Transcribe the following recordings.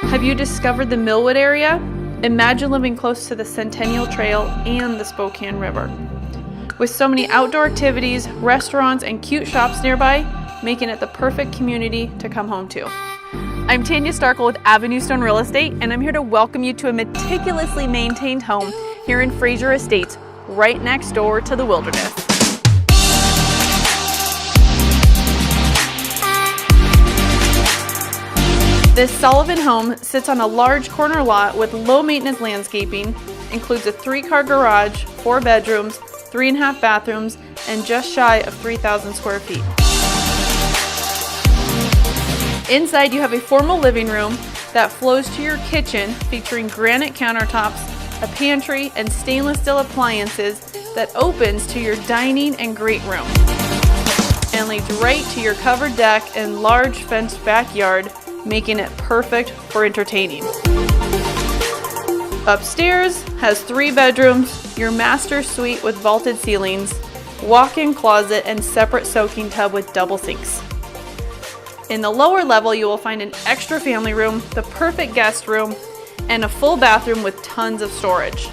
Have you discovered the Millwood area? Imagine living close to the Centennial Trail and the Spokane River. With so many outdoor activities, restaurants, and cute shops nearby, making it the perfect community to come home to. I'm Tanya Starkle with Avenue Stone Real Estate, and I'm here to welcome you to a meticulously maintained home here in Fraser Estates, right next door to the wilderness. This Sullivan home sits on a large corner lot with low maintenance landscaping, includes a 3-car garage, 4 bedrooms, 3.5 bathrooms, and just shy of 3,000 square feet. Inside you have a formal living room that flows to your kitchen, featuring granite countertops, a pantry, and stainless steel appliances that opens to your dining and great room, and leads right to your covered deck and large fenced backyard, making it perfect for entertaining. Upstairs has 3 bedrooms, your master suite with vaulted ceilings, walk-in closet, and separate soaking tub with double sinks. In the lower level, you will find an extra family room, the perfect guest room, and a full bathroom with tons of storage.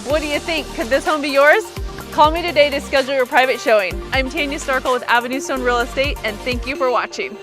What do you think? Could this home be yours? Call me today to schedule your private showing. I'm Tanya Starkle with Avenue Stone Real Estate, and thank you for watching.